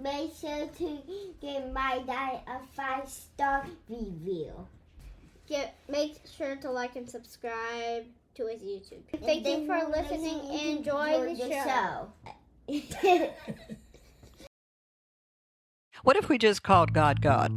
make sure to give my dad a 5-star review. Make sure to like and subscribe to his YouTube. Thank you for listening and enjoy the show. What if we just called God God?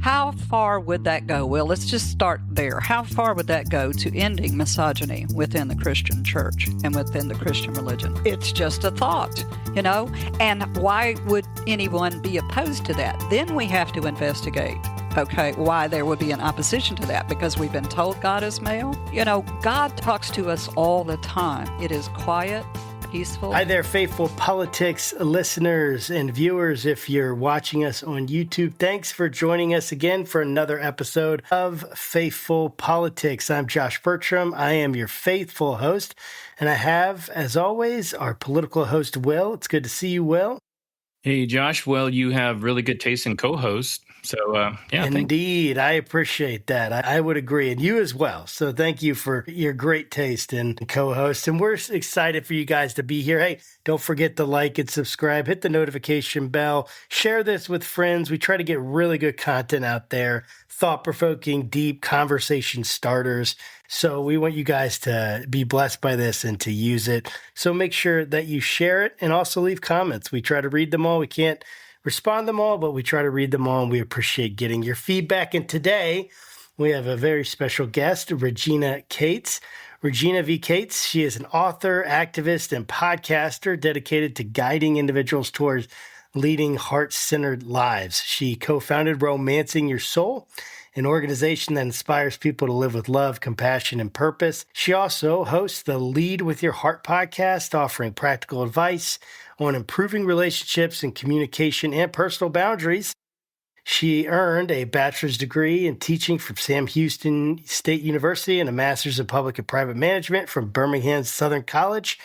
How far would that go? Well, let's just start there. How far would that go to ending misogyny within the Christian church and within the Christian religion? It's just a thought, And why would anyone be opposed to that? Then we have to investigate, why there would be an opposition to that, because we've been told God is male. God talks to us all the time. It is quiet, peaceful. Hi there, Faithful Politics listeners and viewers. If you're watching us on YouTube, thanks for joining us again for another episode of Faithful Politics. I'm Josh Bertram. I am your faithful host, and I have, as always, our political host, Will. It's good to see you, Will. Hey, Josh. Well, you have really good taste in co-host. So, yeah. Indeed. I appreciate that. I would agree. And you as well. So thank you for your great taste in co-host. And we're excited for you guys to be here. Hey, don't forget to like and subscribe. Hit the notification bell. Share this with friends. We try to get really good content out there. Thought-provoking, deep conversation starters. So we want you guys to be blessed by this and to use it. So make sure that you share it and also leave comments. We try to read them all. We can't respond to them all, but we try to read them all, and we appreciate getting your feedback. And today we have a very special guest, Regina Cates. Regina V. Cates, she is an author, activist, and podcaster dedicated to guiding individuals towards leading heart-centered lives. She co-founded Romancing Your Soul, an organization that inspires people to live with love, compassion, and purpose. She also hosts the Lead with Your Heart podcast, offering practical advice on improving relationships and communication and personal boundaries. She earned a bachelor's degree in teaching from Sam Houston State University and a master's in public and private management from Birmingham Southern College.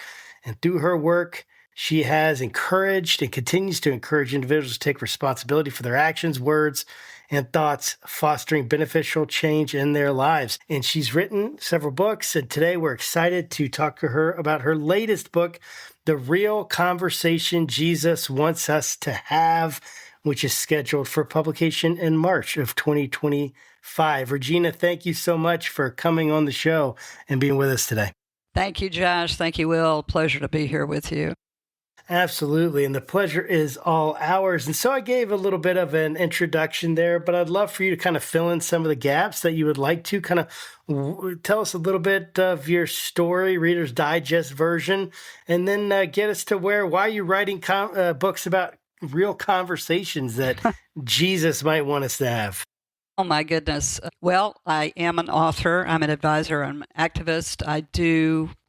And through her work, she has encouraged and continues to encourage individuals to take responsibility for their actions, words, and thoughts, fostering beneficial change in their lives. And she's written several books, and today we're excited to talk to her about her latest book, The Real Conversation Jesus Wants Us to Have, which is scheduled for publication in March of 2025. Regina, thank you so much for coming on the show and being with us today. Thank you, Josh. Thank you, Will. Pleasure to be here with you. Absolutely. And the pleasure is all ours. And so I gave a little bit of an introduction there, but I'd love for you to kind of fill in some of the gaps that you would like to kind of tell us a little bit of your story, Reader's Digest version, and then get us to why are you writing books about real conversations that Jesus might want us to have? Oh, my goodness. Well, I am an author. I'm an advisor. I'm an activist.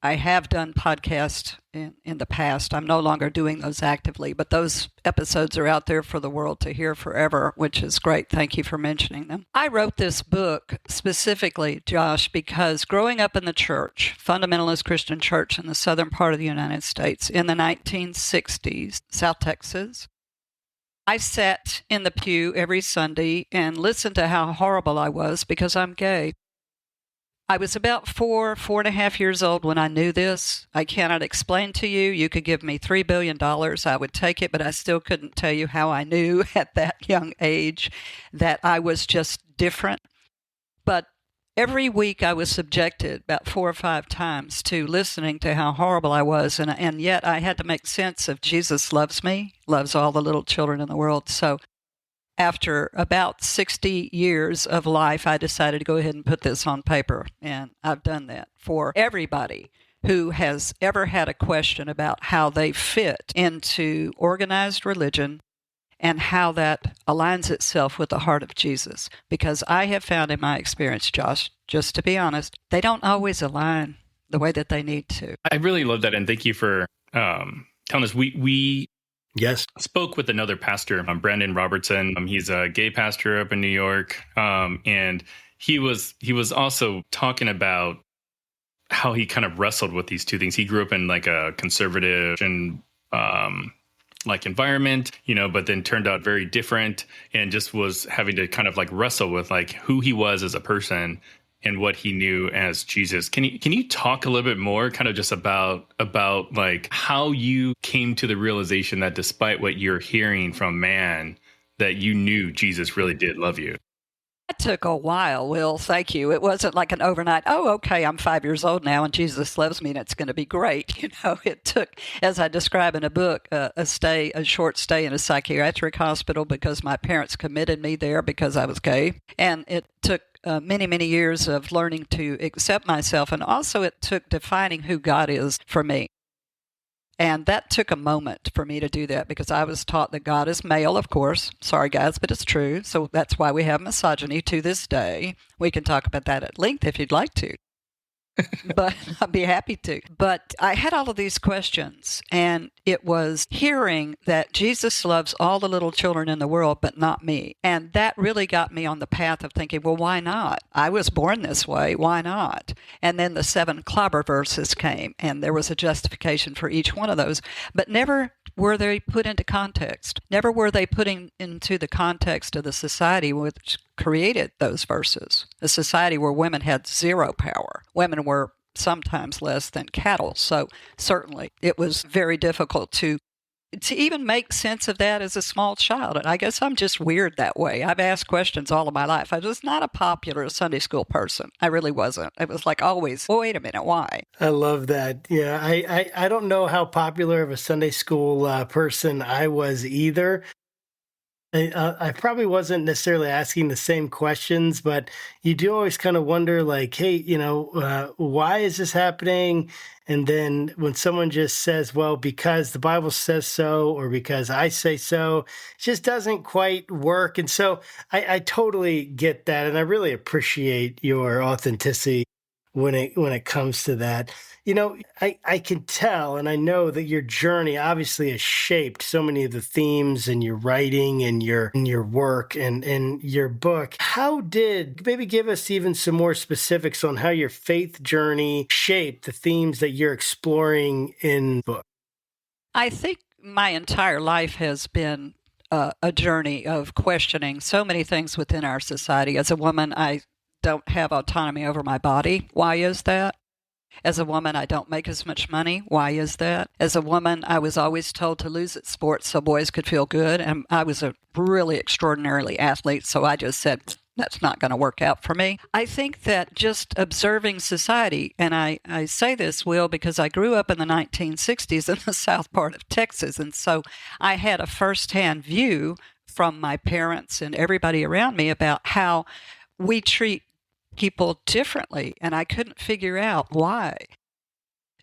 I have done podcasts in the past. I'm no longer doing those actively, but those episodes are out there for the world to hear forever, which is great. Thank you for mentioning them. I wrote this book specifically, Josh, because growing up in the church, fundamentalist Christian church in the southern part of the United States in the 1960s, South Texas, I sat in the pew every Sunday and listened to how horrible I was because I'm gay. I was about 4.5 years old when I knew this. I cannot explain to you. You could give me $3 billion. I would take it, but I still couldn't tell you how I knew at that young age that I was just different. But every week I was subjected about 4 or 5 times to listening to how horrible I was. And yet I had to make sense of Jesus loves me, loves all the little children in the world. So after about 60 years of life, I decided to go ahead and put this on paper. And I've done that for everybody who has ever had a question about how they fit into organized religion and how that aligns itself with the heart of Jesus. Because I have found in my experience, Josh, just to be honest, they don't always align the way that they need to. I really love that. And thank you for telling us. We spoke with another pastor, Brandon Robertson. He's a gay pastor up in New York. And he was also talking about how he kind of wrestled with these two things. He grew up in like a conservative and like environment, but then turned out very different and just was having to kind of like wrestle with like who he was as a person and what he knew as Jesus. Can you talk a little bit more kind of just about like how you came to the realization that despite what you're hearing from man, that you knew Jesus really did love you? It took a while, Will. Thank you. It wasn't like an overnight, oh, okay, I'm 5 years old now and Jesus loves me and it's going to be great. It took, as I describe in a book, a short stay in a psychiatric hospital because my parents committed me there because I was gay. And it took many, many years of learning to accept myself. And also it took defining who God is for me. And that took a moment for me to do that because I was taught that God is male, of course. Sorry, guys, but it's true. So that's why we have misogyny to this day. We can talk about that at length if you'd like to. But I'd be happy to. But I had all of these questions, and it was hearing that Jesus loves all the little children in the world, but not me. And that really got me on the path of thinking, well, why not? I was born this way. Why not? And then the 7 clobber verses came, and there was a justification for each one of those. But never were they put into context. Never were they put into the context of the society which created those verses. A society where women had zero power. Women were sometimes less than cattle. So certainly it was very difficult to even make sense of that as a small child. And I guess I'm just weird that way. I've asked questions all of my life. I was not a popular Sunday school person. I really wasn't. It was like always, well, wait a minute, why? I love that. Yeah, I don't know how popular of a Sunday school person I was either. I probably wasn't necessarily asking the same questions, but you do always kind of wonder, like, hey, why is this happening? And then when someone just says, well, because the Bible says so, or because I say so, it just doesn't quite work. And so I totally get that. And I really appreciate your authenticity when it comes to that. I can tell and I know that your journey obviously has shaped so many of the themes in your writing and your work and your book. Maybe give us even some more specifics on how your faith journey shaped the themes that you're exploring in the book? I think my entire life has been a journey of questioning so many things within our society. As a woman, I don't have autonomy over my body. Why is that? As a woman, I don't make as much money. Why is that? As a woman, I was always told to lose at sports so boys could feel good. And I was a really extraordinarily athlete, so I just said, that's not going to work out for me. I think that just observing society, and I say this, Will, because I grew up in the 1960s in the south part of Texas, and so I had a firsthand view from my parents and everybody around me about how we treat people differently, and I couldn't figure out why.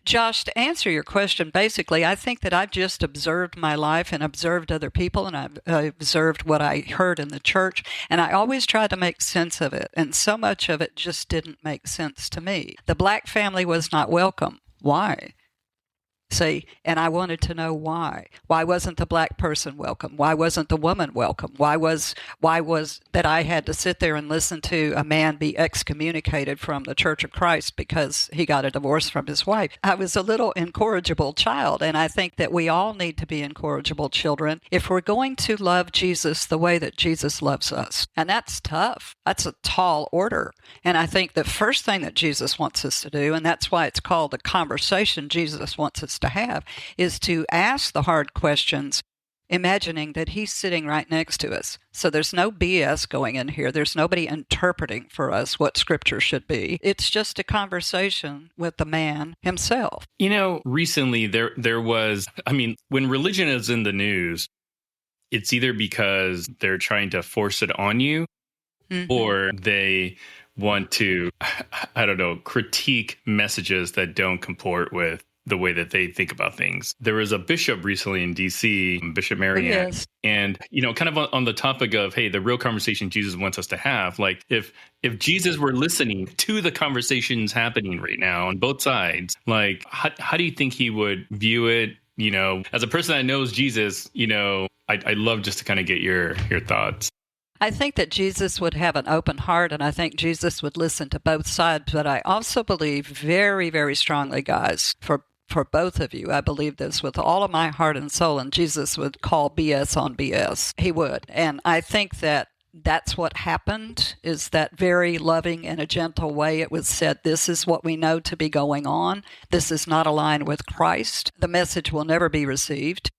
Josh, to answer your question, basically, I think that I've just observed my life and observed other people, and I've observed what I heard in the church, and I always tried to make sense of it, and so much of it just didn't make sense to me. The black family was not welcome. Why? See, and I wanted to know why. Why wasn't the black person welcome? Why wasn't the woman welcome? Why was that I had to sit there and listen to a man be excommunicated from the Church of Christ because he got a divorce from his wife? I was a little incorrigible child, and I think that we all need to be incorrigible children if we're going to love Jesus the way that Jesus loves us. And that's tough. That's a tall order. And I think the first thing that Jesus wants us to do, and that's why it's called the conversation Jesus wants us to have, is to ask the hard questions, imagining that he's sitting right next to us. So there's no BS going in here. There's nobody interpreting for us what scripture should be. It's just a conversation with the man himself. Recently there was, when religion is in the news, it's either because they're trying to force it on you, or they want to, critique messages that don't comport with the way that they think about things. There was a bishop recently in DC, Bishop Marianne, and, kind of on the topic of, hey, the real conversation Jesus wants us to have, like if Jesus were listening to the conversations happening right now on both sides, like how do you think he would view it? As a person that knows Jesus, I'd love just to kind of get your thoughts. I think that Jesus would have an open heart, and I think Jesus would listen to both sides. But I also believe very, very strongly, guys, for both of you, I believe this with all of my heart and soul, and Jesus would call BS on BS. He would. And I think that that's what happened, is that very loving and a gentle way it was said, this is what we know to be going on. This is not aligned with Christ. The message will never be received,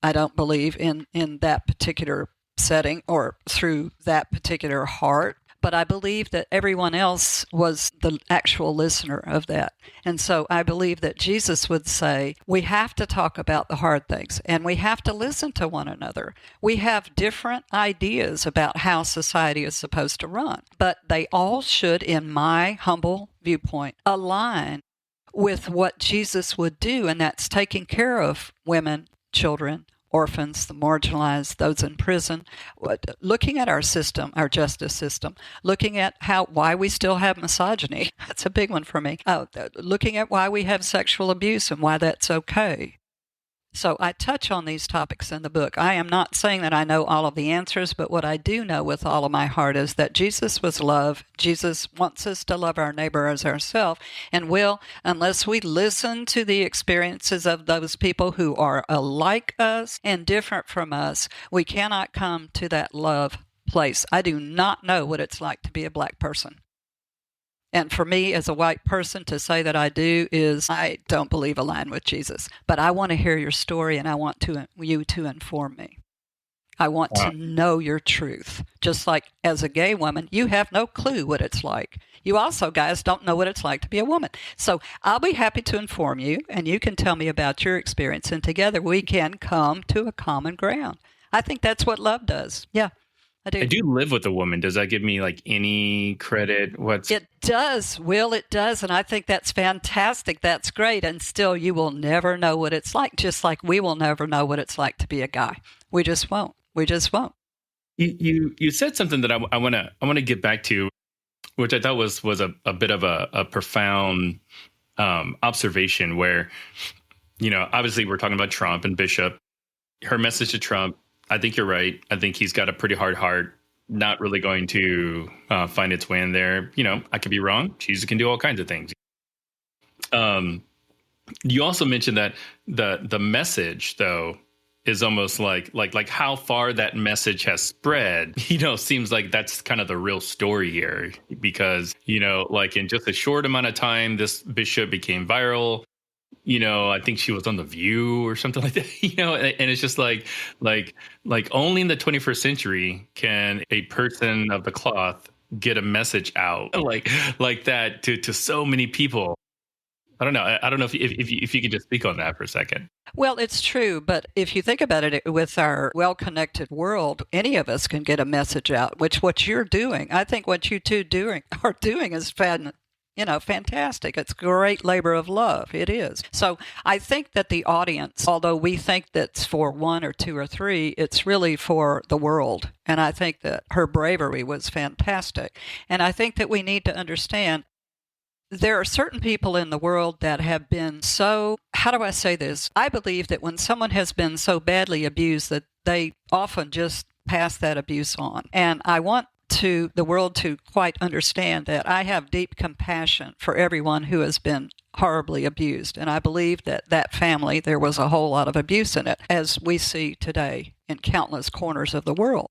I don't believe, in that particular setting or through that particular heart. But I believe that everyone else was the actual listener of that. And so I believe that Jesus would say, we have to talk about the hard things and we have to listen to one another. We have different ideas about how society is supposed to run, but they all should, in my humble viewpoint, align with what Jesus would do, and that's taking care of women, children, orphans, the marginalized, those in prison, looking at our system, our justice system, looking at why we still have misogyny. That's a big one for me. Looking at why we have sexual abuse and why that's okay. So I touch on these topics in the book. I am not saying that I know all of the answers, but what I do know with all of my heart is that Jesus was love. Jesus wants us to love our neighbor as ourselves. And unless we listen to the experiences of those people who are alike us and different from us, we cannot come to that love place. I do not know what it's like to be a black person. And for me, as a white person, to say that I do is, I don't believe aligned with Jesus. But I want to hear your story, and I want you to inform me. I want to know your truth. Just like as a gay woman, you have no clue what it's like. You also, guys, don't know what it's like to be a woman. So I'll be happy to inform you, and you can tell me about your experience, and together we can come to a common ground. I think that's what love does. Yeah. I do live with a woman. Does that give me like any credit? It does, Will. It does. And I think that's fantastic. That's great. And still, you will never know what it's like, just like we will never know what it's like to be a guy. We just won't. We just won't. You said something that I want to get back to, which I thought was a bit of a profound observation where, obviously we're talking about Trump and Bishop. Her message to Trump, I think you're right. I think he's got a pretty hard heart, not really going to find its way in there. I could be wrong. Jesus can do all kinds of things. You also mentioned that the message, though, is almost like how far that message has spread, seems like that's kind of the real story here, because, like in just a short amount of time, this bishop became viral. I think she was on The View or something like that, and it's just like only in the 21st century can a person of the cloth get a message out like that to so many people. I don't know if you could just speak on that for a second. Well, it's true. But if you think about it, with our well-connected world, any of us can get a message out, which what you're doing, I think what you two are doing is fantastic. It's great labor of love. It is. So I think that the audience, although we think that's for one or two or three, it's really for the world. And I think that her bravery was fantastic. And I think that we need to understand there are certain people in the world that have been so, how do I say this? I believe that when someone has been so badly abused that they often just pass that abuse on. And I want to the world to quite understand that I have deep compassion for everyone who has been horribly abused. And I believe that family, there was a whole lot of abuse in it, as we see today in countless corners of the world.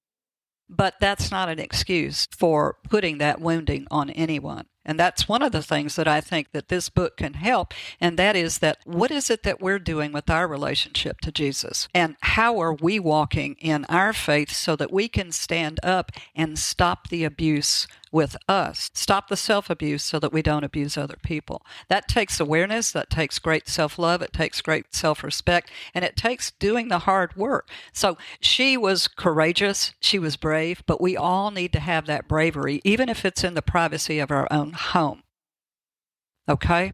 But that's not an excuse for putting that wounding on anyone. And that's one of the things that I think that this book can help. And that is that what is it that we're doing with our relationship to Jesus? And how are we walking in our faith so that we can stand up and stop the abuse with us, stop the self-abuse so that we don't abuse other people? That takes awareness, that takes great self-love, it takes great self-respect, and it takes doing the hard work. So she was courageous, she was brave, but we all need to have that bravery, even if it's in the privacy of our own home. Okay?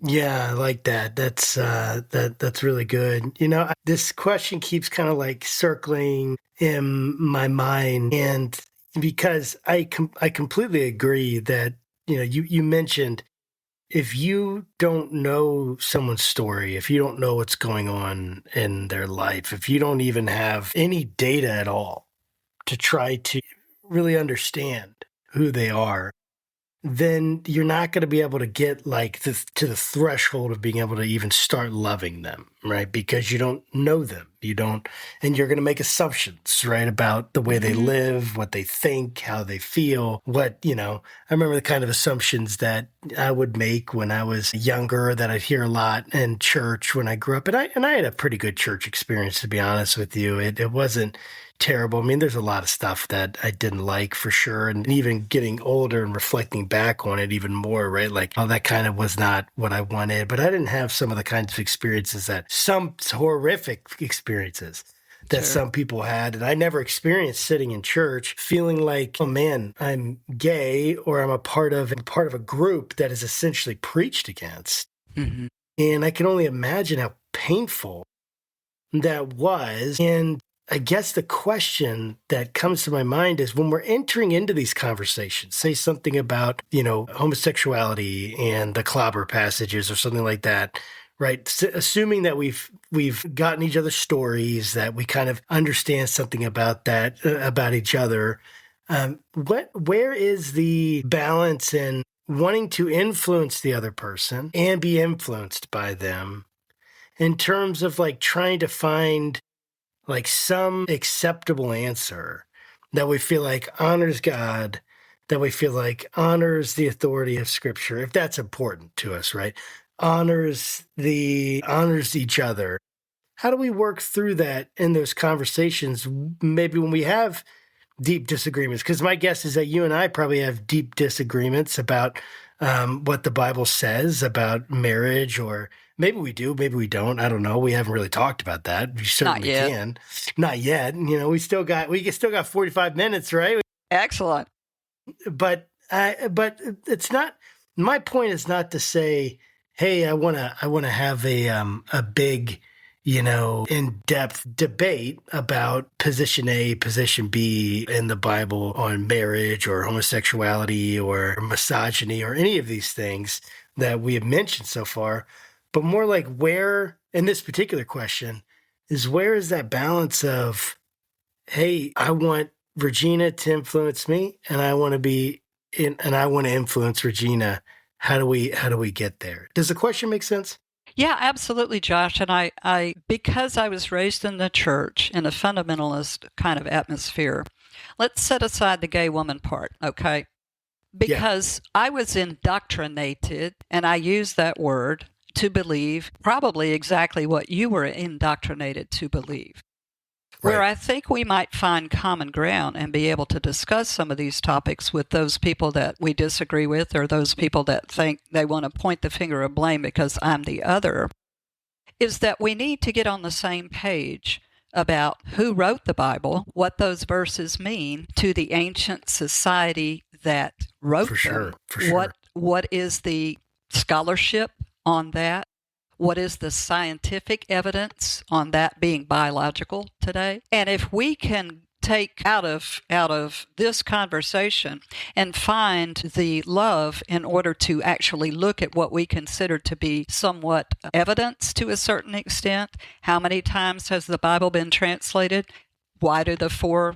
Yeah, I like that. That's really good. This question keeps kind of like circling in my mind, and because I completely agree that you mentioned, if you don't know someone's story, if you don't know what's going on in their life, if you don't even have any data at all to try to really understand who they are, then you're not going to be able to get like to the threshold of being able to even start loving them, right? Because you don't know them. You don't, and you're going to make assumptions, right? About the way they live, what they think, how they feel, I remember the kind of assumptions that I would make when I was younger that I'd hear a lot in church when I grew up. And I had a pretty good church experience, to be honest with you. It wasn't terrible. I mean, there's a lot of stuff that I didn't like for sure. And even getting older and reflecting back on it even more, right? Like, oh, that kind of was not what I wanted. But I didn't have some of the kinds of experiences that some horrific experiences that some people had. And I never experienced sitting in church feeling like, oh man, I'm gay or I'm a part of a group that is essentially preached against. Mm-hmm. And I can only imagine how painful that was. And I guess the question that comes to my mind is when we're entering into these conversations, say something about, homosexuality and the clobber passages or something like that, right? Assuming that we've gotten each other's stories, that we kind of understand something about that, about each other. Where is the balance in wanting to influence the other person and be influenced by them in terms of like trying to find like some acceptable answer that we feel like honors God, that we feel like honors the authority of Scripture, if that's important to us, right? Honors each other. How do we work through that in those conversations, maybe when we have deep disagreements? Because my guess is that you and I probably have deep disagreements about what the Bible says about marriage, or maybe we do, maybe we don't. I don't know. We haven't really talk about that. We certainly can. Not yet. We still got 45 minutes, right? Excellent. But it's not. My point is not to say, hey, I want to have a big, in-depth debate about position A, position B in the Bible on marriage or homosexuality or misogyny or any of these things that we have mentioned so far, but more like where, in this particular question, where is that balance of, hey, I want Regina to influence me and I want to influence Regina. How do we get there? Does the question make sense? Yeah, absolutely, Josh. And I because I was raised in the church in a fundamentalist kind of atmosphere, let's set aside the gay woman part, okay? Because I was indoctrinated, and I use that word, to believe probably exactly what you were indoctrinated to believe. Right. Where I think we might find common ground and be able to discuss some of these topics with those people that we disagree with, or those people that think they want to point the finger of blame because I'm the other, is that we need to get on the same page about who wrote the Bible, what those verses mean to the ancient society that wrote them. For sure. What is the scholarship on that? What is the scientific evidence on that being biological today? And if we can take out of this conversation and find the love in order to actually look at what we consider to be somewhat evidence to a certain extent, how many times has the Bible been translated? Why do the 4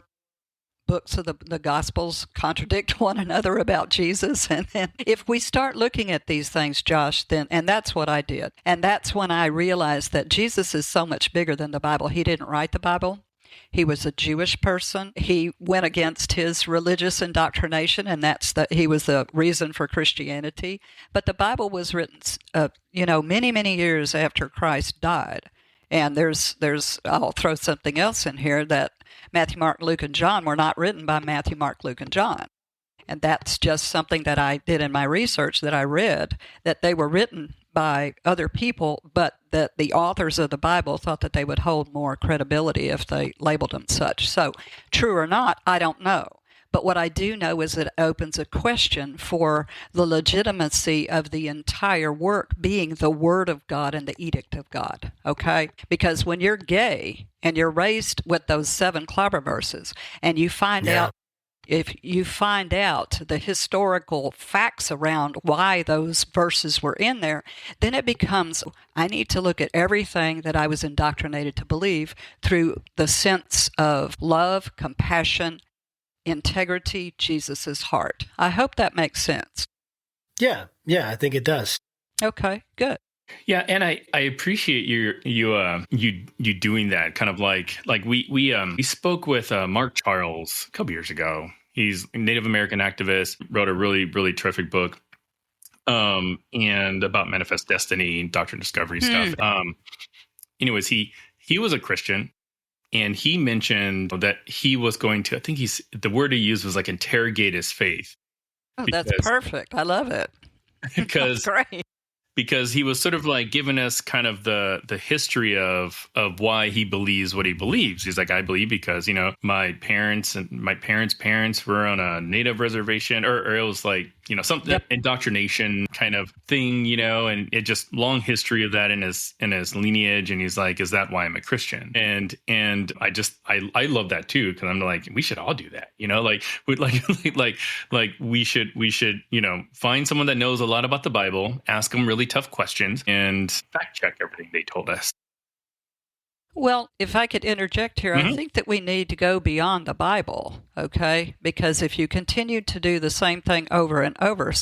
books of the Gospels contradict one another about Jesus? And then if we start looking at these things, Josh, then, and that's what I did. And that's when I realized that Jesus is so much bigger than the Bible. He didn't write the Bible. He was a Jewish person. He went against his religious indoctrination, and he was the reason for Christianity. But the Bible was written, many, many years after Christ died. And I'll throw something else in here, that Matthew, Mark, Luke, and John were not written by Matthew, Mark, Luke, and John. And that's just something that I did in my research, that I read, that they were written by other people, but that the authors of the Bible thought that they would hold more credibility if they labeled them such. So, true or not, I don't know. But what I do know is that it opens a question for the legitimacy of the entire work being the Word of God and the edict of God, okay? Because when you're gay and you're raised with those 7 clobber verses, and you find out, if you find out the historical facts around why those verses were in there, then it becomes, I need to look at everything that I was indoctrinated to believe through the sense of love, compassion, integrity, Jesus's heart. I hope that makes sense. Yeah, I think it does. Okay, good. Yeah, and I appreciate you doing that. Kind of like we spoke with Mark Charles a couple years ago. He's a Native American activist, wrote a really terrific book, and about manifest destiny, doctrine discovery stuff. Anyways, he was a Christian, and he mentioned that he was going to. I think the word he used was like interrogate his faith. Oh, that's perfect. I love it. Because that's great. Because he was sort of like giving us kind of the history of why he believes what he believes. He's like, I believe because, my parents and my parents' parents were on a native reservation, or it was like, something indoctrination kind of thing, and it just long history of that in his lineage. And he's like, is that why I'm a Christian? And I love that too, because I'm like, we should all do that, we should find someone that knows a lot about the Bible, ask them really tough questions, and fact check everything they told us. Well, if I could interject here, I think that we need to go beyond the Bible, okay? Because if you continue to do the same thing over and over,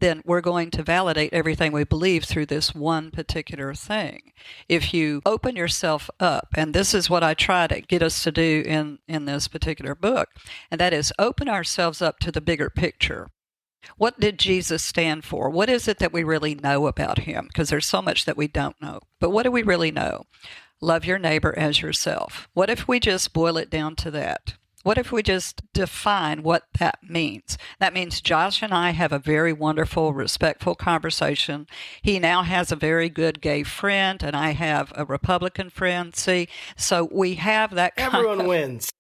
then we're going to validate everything we believe through this one particular thing. If you open yourself up, and this is what I try to get us to do in this particular book, and that is open ourselves up to the bigger picture. What did Jesus stand for? What is it that we really know about him? Because there's so much that we don't know. But what do we really know? Love your neighbor as yourself. What if we just boil it down to that? What if we just define what that means? That means Josh and I have a very wonderful, respectful conversation. He now has a very good gay friend, and I have a Republican friend. See, so we have that. Everyone wins.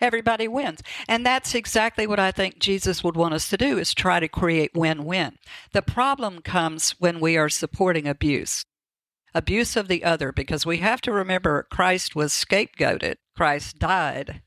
Everybody wins. And that's exactly what I think Jesus would want us to do, is try to create win-win. The problem comes when we are supporting abuse of the other, because we have to remember Christ was scapegoated. Christ died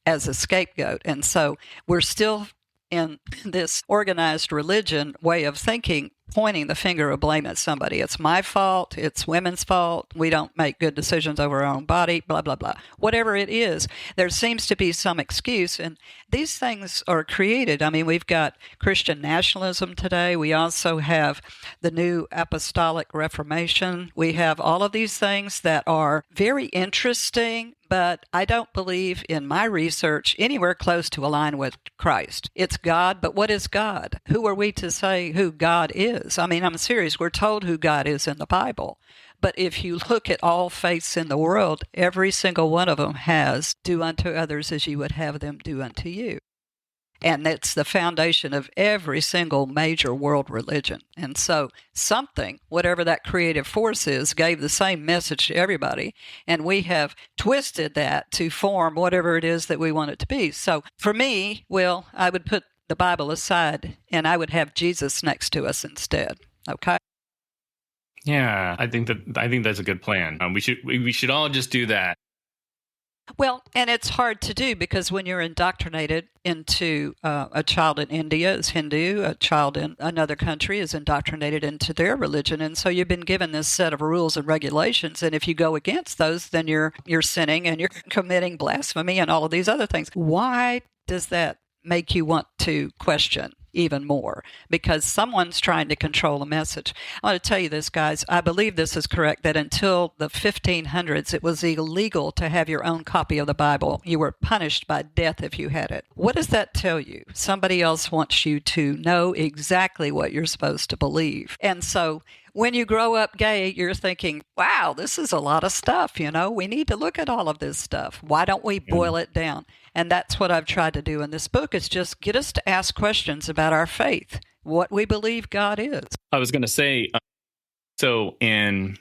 as a scapegoat. And so we're still in this organized religion way of thinking, pointing the finger of blame at somebody. It's my fault. It's women's fault. We don't make good decisions over our own body, blah, blah, blah. Whatever it is, there seems to be some excuse. And these things are created. I mean, we've got Christian nationalism today. We also have the new apostolic reformation. We have all of these things that are very interesting, but I don't believe in my research anywhere close to align with Christ. It's God, but what is God? Who are we to say who God is? I mean, I'm serious. We're told who God is in the Bible. But if you look at all faiths in the world, every single one of them has do unto others as you would have them do unto you. And that's the foundation of every single major world religion. And so something, whatever that creative force is, gave the same message to everybody. And we have twisted that to form whatever it is that we want it to be. So for me, well, I would put the Bible aside and I would have Jesus next to us instead. Okay? Yeah, I think that's a good plan. We should all just do that. Well, and it's hard to do because when you're indoctrinated into a child in India is Hindu, a child in another country is indoctrinated into their religion, and so you've been given this set of rules and regulations, and if you go against those, then you're sinning and you're committing blasphemy and all of these other things. Why does that make you want to question even more? Because someone's trying to control a message. I want to tell you this, guys. I believe this is correct, that until the 1500s, it was illegal to have your own copy of the Bible. You were punished by death if you had it. What does that tell you? Somebody else wants you to know exactly what you're supposed to believe. And so when you grow up gay, you're thinking, wow, this is a lot of stuff, we need to look at all of this stuff. Why don't we boil it down? And that's what I've tried to do in this book, is just get us to ask questions about our faith, what we believe God is. I was going to say, so in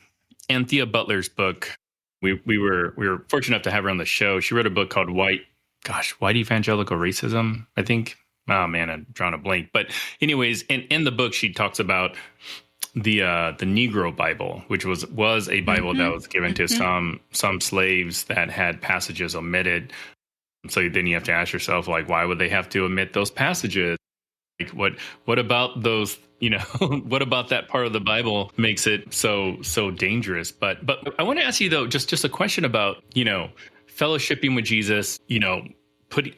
Anthea Butler's book, we were fortunate enough to have her on the show. She wrote a book called White Evangelical Racism, I think. Oh man, I'm drawing a blank. But anyways, in the book, she talks about the Negro Bible, which was a Bible that was given to some slaves that had passages omitted. So then you have to ask yourself, like, why would they have to omit those passages? Like, what about those? What about that part of the Bible makes it so dangerous? But I want to ask you though, just a question about fellowshipping with Jesus.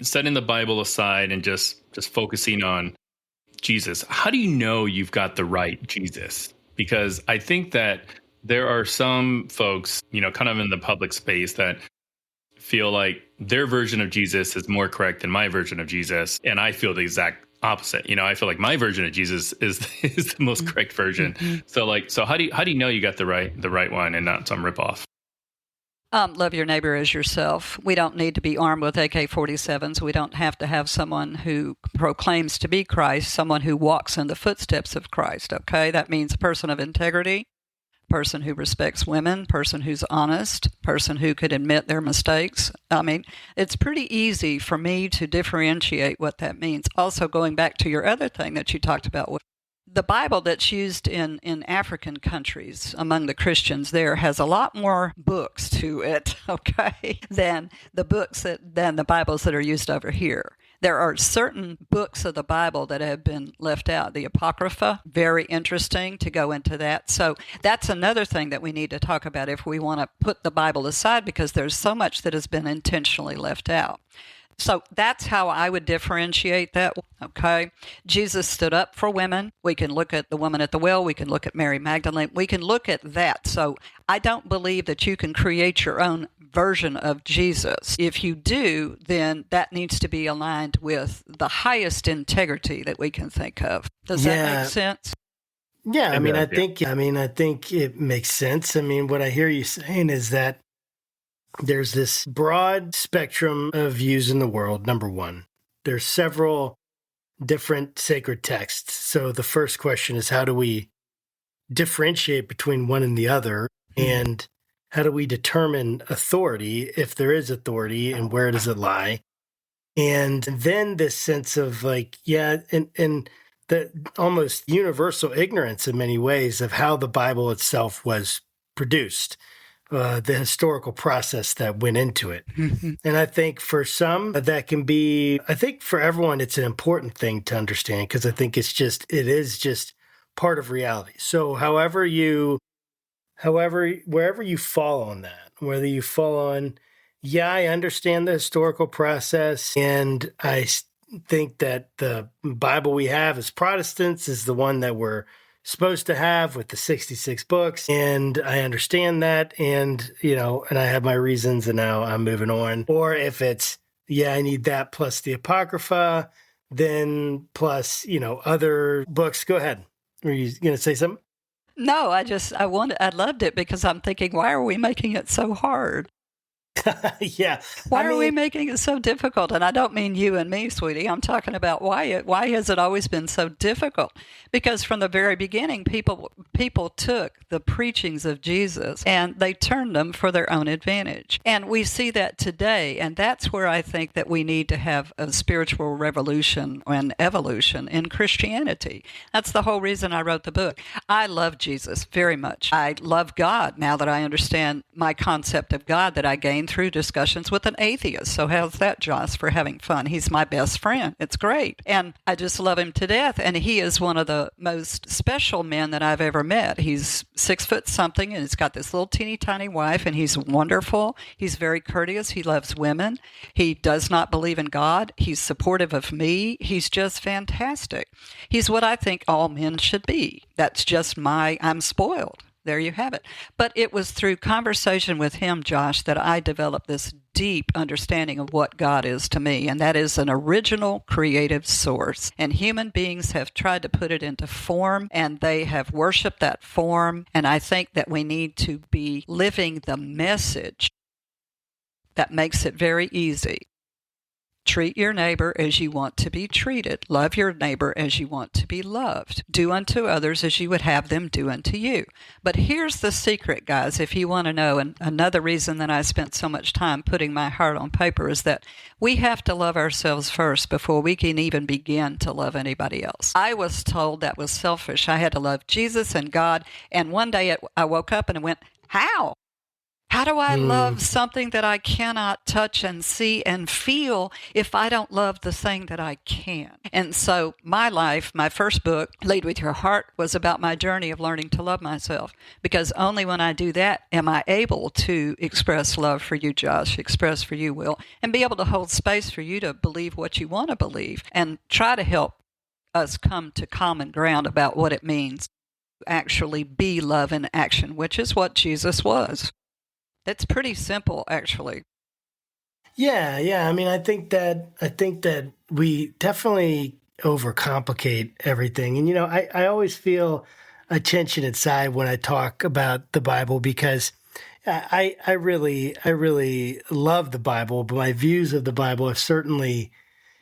Setting the Bible aside and just focusing on Jesus, how do you know you've got the right Jesus? Because I think that there are some folks, kind of in the public space that feel like their version of Jesus is more correct than my version of Jesus. And I feel the exact opposite. I feel like my version of Jesus is the most correct version. So how do you know you got the right one and not some ripoff? Love your neighbor as yourself. We don't need to be armed with AK-47s. We don't have to have someone who proclaims to be Christ, someone who walks in the footsteps of Christ, okay? That means a person of integrity, person who respects women, person who's honest, person who could admit their mistakes. I mean, it's pretty easy for me to differentiate what that means. Also, going back to your other thing that you talked about, the Bible that's used in African countries among the Christians there has a lot more books to it, okay, than the Bibles that are used over here. There are certain books of the Bible that have been left out. The Apocrypha, very interesting to go into that. So that's another thing that we need to talk about if we want to put the Bible aside, because there's so much that has been intentionally left out. So that's how I would differentiate that, okay? Jesus stood up for women. We can look at the woman at the well. We can look at Mary Magdalene. We can look at that. So I don't believe that you can create your own version of Jesus. If you do, then that needs to be aligned with the highest integrity that we can think of. Does that make sense? Yeah, I think it makes sense. I mean, what I hear you saying is that there's this broad spectrum of views in the world, number one. There's several different sacred texts. So the first question is, how do we differentiate between one and the other? And how do we determine authority, if there is authority, and where does it lie? And then this sense of and the almost universal ignorance in many ways of how the Bible itself was produced. The historical process that went into it. And I think for some that can be, I think for everyone, it's an important thing to understand, because I think it is just part of reality. So wherever you fall on that, whether you fall on, I understand the historical process, and I think that the Bible we have as Protestants is the one that we're supposed to have with the 66 books, and I understand that, and and I have my reasons, and now I'm moving on. Or if it's I need that plus the Apocrypha, then plus other books. Go ahead. Were you going to say something? No, I loved it, because I'm thinking, why are we making it so hard? Why are we making it so difficult? And I don't mean you and me, sweetie. I'm talking about why has it always been so difficult? Because from the very beginning, people took the preachings of Jesus and they turned them for their own advantage. And we see that today. And that's where I think that we need to have a spiritual revolution and evolution in Christianity. That's the whole reason I wrote the book. I love Jesus very much. I love God now that I understand my concept of God that I gained through discussions with an atheist. So how's that, Joss, for having fun? He's my best friend. It's great. And I just love him to death. And he is one of the most special men that I've ever met. He's 6 foot something, and he's got this little teeny tiny wife, and he's wonderful. He's very courteous. He loves women. He does not believe in God. He's supportive of me. He's just fantastic. He's what I think all men should be. That's just I'm spoiled. There you have it. But it was through conversation with him, Josh, that I developed this deep understanding of what God is to me, and that is an original creative source. And human beings have tried to put it into form, and they have worshiped that form. And I think that we need to be living the message that makes it very easy. Treat your neighbor as you want to be treated. Love your neighbor as you want to be loved. Do unto others as you would have them do unto you. But here's the secret, guys, if you want to know, and another reason that I spent so much time putting my heart on paper is that we have to love ourselves first before we can even begin to love anybody else. I was told that was selfish. I had to love Jesus and God, and one day I woke up and I went, how? How do I love something that I cannot touch and see and feel if I don't love the thing that I can? And so my life, my first book, Lead With Your Heart, was about my journey of learning to love myself. Because only when I do that am I able to express love for you, Josh, express for you, Will, and be able to hold space for you to believe what you want to believe and try to help us come to common ground about what it means to actually be love in action, which is what Jesus was. It's pretty simple, actually. Yeah. I mean, I think that we definitely overcomplicate everything. And, I always feel a tension inside when I talk about the Bible, because I really love the Bible, but my views of the Bible have certainly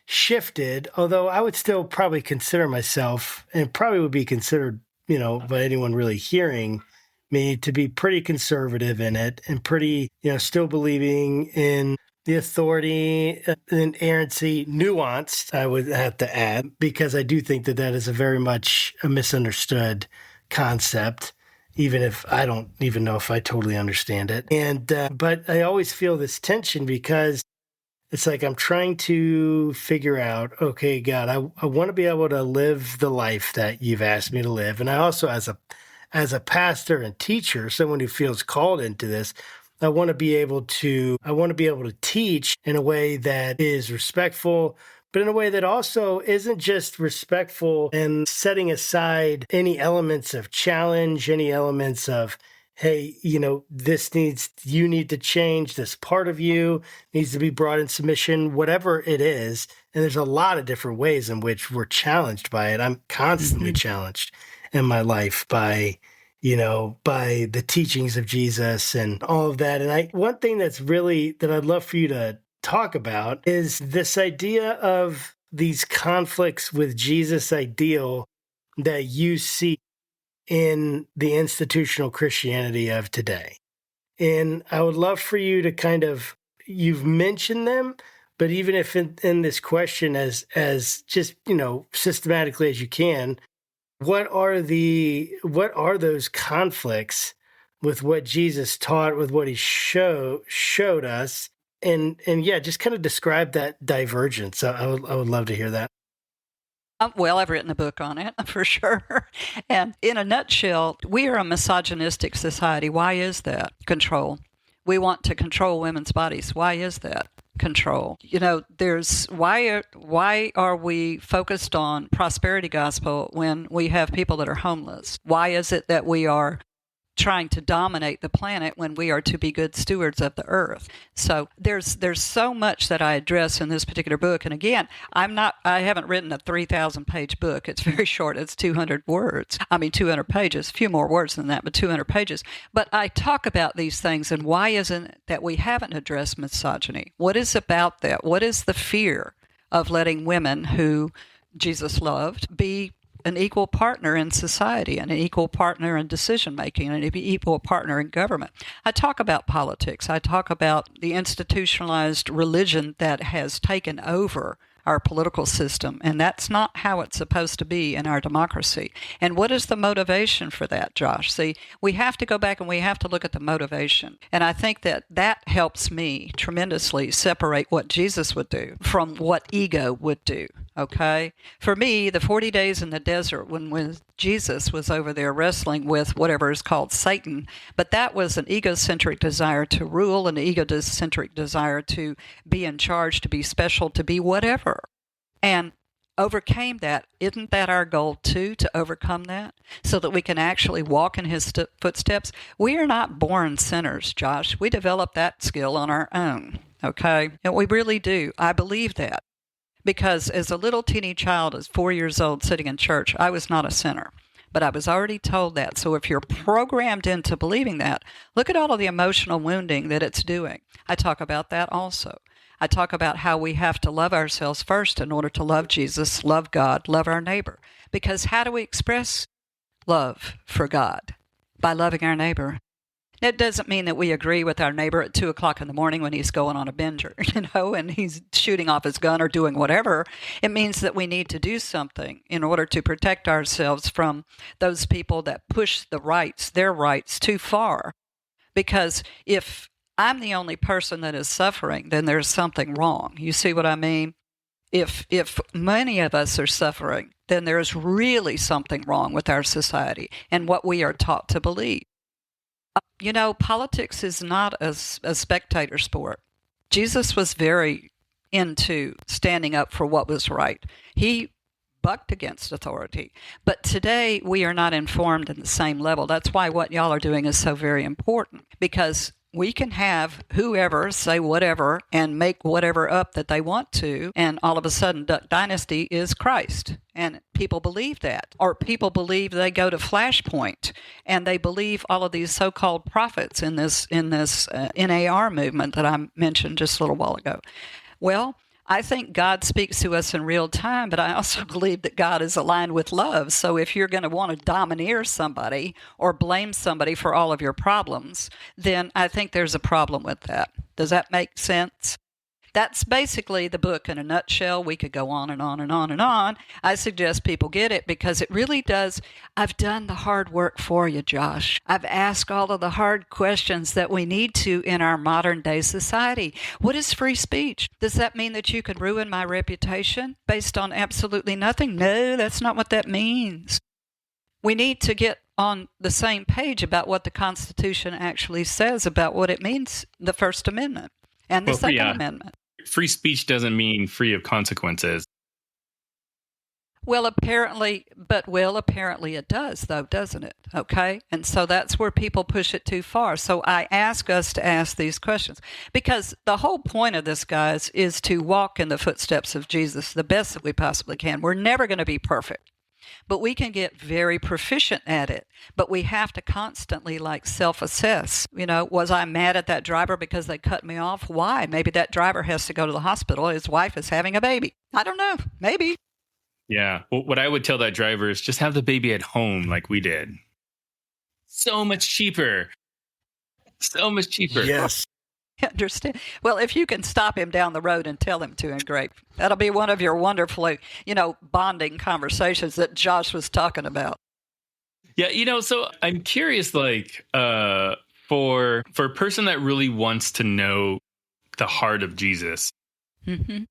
shifted, although I would still probably consider myself, and probably would be considered, by anyone really hearing me, to be pretty conservative in it, and pretty, still believing in the authority and inerrancy, nuanced, I would have to add, because I do think that is a very much a misunderstood concept, even if I don't even know if I totally understand it. And but I always feel this tension, because it's like I'm trying to figure out, okay, God, I want to be able to live the life that you've asked me to live. And I also, as a pastor and teacher, someone who feels called into this, I want to be able to teach in a way that is respectful, but in a way that also isn't just respectful and setting aside any elements of challenge, any elements of, hey, you need to change, this part of you needs to be brought in submission, whatever it is. And there's a lot of different ways in which we're challenged by it. I'm constantly challenged in my life by the teachings of Jesus and all of that. And one thing that I'd love for you to talk about is this idea of these conflicts with Jesus' ideal that you see in the institutional Christianity of today. And I would love for you to you've mentioned them, but even if in this question as just, systematically as you can, what are those conflicts with what Jesus taught, with what he showed us? And yeah, just kind of describe that divergence. I would love to hear that. Well, I've written a book on it, for sure. And in a nutshell, we are a misogynistic society. Why is that? Control. We want to control women's bodies. Why is that? Control. Why are we focused on prosperity gospel when we have people that are homeless? Why is it that we are trying to dominate the planet when we are to be good stewards of the earth? So there's so much that I address in this particular book. And again, I haven't written a 3,000 page book. It's very short. It's 200 pages, a few more words than that, but 200 pages. But I talk about these things, and why isn't it that we haven't addressed misogyny? What is about that? What is the fear of letting women who Jesus loved be an equal partner in society, and an equal partner in decision making, and an equal partner in government? I talk about politics. I talk about the institutionalized religion that has taken over our political system, and that's not how it's supposed to be in our democracy. And what is the motivation for that, Josh? See, we have to go back and we have to look at the motivation. And I think that helps me tremendously separate what Jesus would do from what ego would do, okay? For me, the 40 days in the desert when Jesus was over there wrestling with whatever is called Satan, but that was an egocentric desire to rule, an egocentric desire to be in charge, to be special, to be whatever. And overcame that. Isn't that our goal too, to overcome that so that we can actually walk in his footsteps? We are not born sinners, Josh. We develop that skill on our own, okay? And we really do. I believe that. Because as a little teeny child, as 4 years old, sitting in church, I was not a sinner. But I was already told that. So if you're programmed into believing that, look at all of the emotional wounding that it's doing. I talk about that also. I talk about how we have to love ourselves first in order to love Jesus, love God, love our neighbor. Because how do we express love for God? By loving our neighbor. That doesn't mean that we agree with our neighbor at 2 o'clock in the morning when he's going on a binger, and he's shooting off his gun or doing whatever. It means that we need to do something in order to protect ourselves from those people that push their rights too far. Because if I'm the only person that is suffering, then there's something wrong. You see what I mean? If many of us are suffering, then there's really something wrong with our society and what we are taught to believe. Politics is not a spectator sport. Jesus was very into standing up for what was right. He bucked against authority. But today we are not informed at the same level. That's why what y'all are doing is so very important, because we can have whoever say whatever and make whatever up that they want to, and all of a sudden Duck Dynasty is Christ. And people believe that. Or people believe they go to Flashpoint, and they believe all of these so-called prophets in this NAR movement that I mentioned just a little while ago. Well, I think God speaks to us in real time, but I also believe that God is aligned with love. So if you're going to want to domineer somebody or blame somebody for all of your problems, then I think there's a problem with that. Does that make sense? That's basically the book in a nutshell. We could go on and on and on and on. I suggest people get it because it really does. I've done the hard work for you, Josh. I've asked all of the hard questions that we need to in our modern day society. What is free speech? Does that mean that you can ruin my reputation based on absolutely nothing? No, that's not what that means. We need to get on the same page about what the Constitution actually says about what it means, the First Amendment and the Second Amendment. Free speech doesn't mean free of consequences. Well, apparently it does, though, doesn't it? Okay? And so that's where people push it too far. So I ask us to ask these questions because the whole point of this, guys, is to walk in the footsteps of Jesus the best that we possibly can. We're never going to be perfect, but we can get very proficient at it. But we have to constantly self-assess. Was I mad at that driver because they cut me off? Why? Maybe that driver has to go to the hospital. His wife is having a baby. I don't know. Maybe. Yeah. Well, what I would tell that driver is just have the baby at home like we did. So much cheaper. So much cheaper. Yes. Understand? Well, if you can stop him down the road and tell him to, and great. That'll be one of your wonderfully, bonding conversations that Josh was talking about. Yeah, so I'm curious, for a person that really wants to know the heart of Jesus, mm-hmm.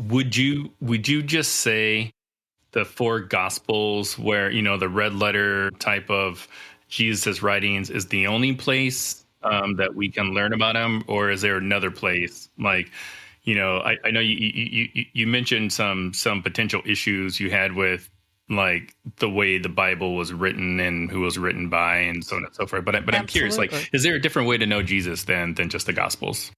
Would you just say the four Gospels where, the red letter type of Jesus' writings is the only place that we can learn about him, or is there another place? I know you mentioned some potential issues you had with the way the Bible was written and who was written by and so on and so forth. But I'm curious, is there a different way to know Jesus than just the Gospels?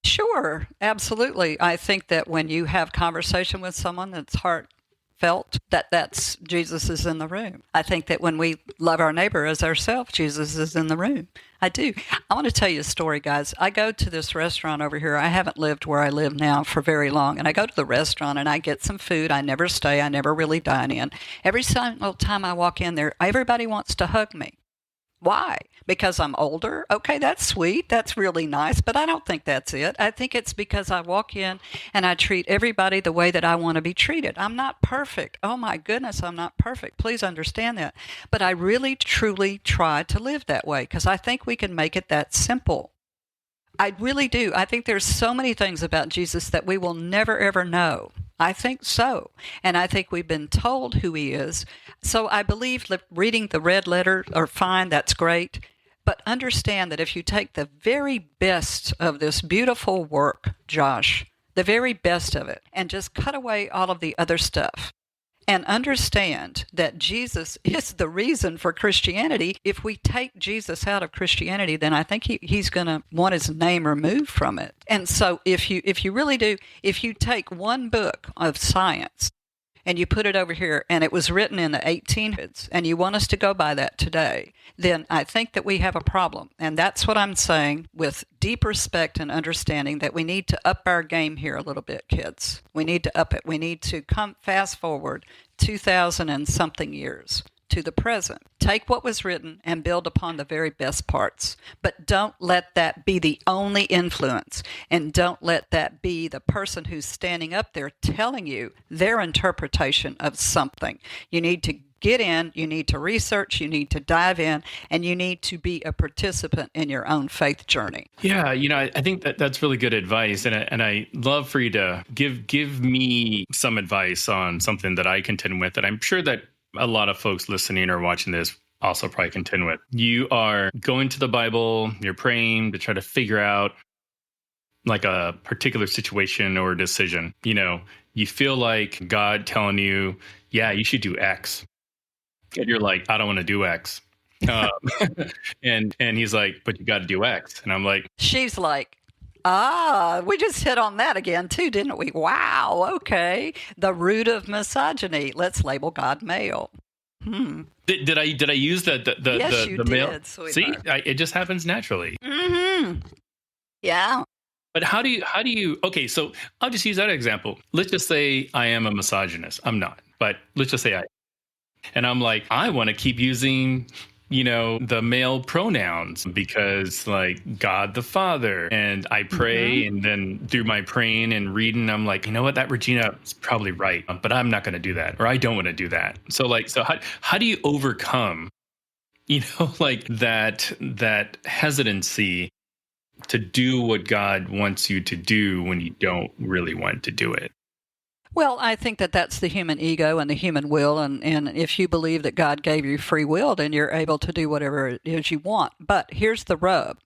Sure, absolutely. I think that when you have conversation with someone that's heartfelt, that's Jesus is in the room. I think that when we love our neighbor as ourselves, Jesus is in the room. I do. I want to tell you a story, guys. I go to this restaurant over here. I haven't lived where I live now for very long. And I go to the restaurant and I get some food. I never stay. I never really dine in. Every single time I walk in there, everybody wants to hug me. Why? Because I'm older? Okay, that's sweet. That's really nice. But I don't think that's it. I think it's because I walk in and I treat everybody the way that I want to be treated. I'm not perfect. Oh my goodness, I'm not perfect. Please understand that. But I really, truly try to live that way because I think we can make it that simple. I really do. I think there's so many things about Jesus that we will never, ever know. I think so. And I think we've been told who he is. So I believe reading the red letter are fine. That's great. But understand that if you take the very best of this beautiful work, Josh, the very best of it, and just cut away all of the other stuff, and understand that Jesus is the reason for Christianity. If we take Jesus out of Christianity, then I think he's going to want his name removed from it. And so if you really do, if you take one book of science and you put it over here and it was written in the 1800s and you want us to go by that today, then I think that we have a problem. And that's what I'm saying with deep respect and understanding that we need to up our game here a little bit, kids. We need to up it. We need to come fast forward 2,000 and something years to the present. Take what was written and build upon the very best parts. But don't let that be the only influence. And don't let that be the person who's standing up there telling you their interpretation of something. You need to get in, you need to research, you need to dive in, and you need to be a participant in your own faith journey. Yeah, I think that's really good advice. And I love for you to give me some advice on something that I contend with, that I'm sure that a lot of folks listening or watching this also probably contend with. You are going to the Bible, you're praying to try to figure out like a particular situation or decision. You feel like God telling you, yeah, you should do X. And you're like, I don't want to do X. And he's like, but you got to do X. And I'm like, she's like, we just hit on that again too, didn't we? Wow. Okay. The root of misogyny. Let's label God male. Did I use the yes, you male? did, sweetheart. See, it just happens naturally. Mm-hmm. Yeah. But how do you, okay, so I'll just use that example. Let's just say I am a misogynist. I'm not, but let's just say and I'm like, I want to keep using, the male pronouns because like God the Father, and I pray, and then through my praying and reading, I'm like, you know what, that Regina is probably right, but I'm not going to do that, or I don't want to do that. So how do you overcome, like that hesitancy to do what God wants you to do when you don't really want to do it? Well, I think that's the human ego and the human will. And if you believe that God gave you free will, then you're able to do whatever it is you want. But here's the rub.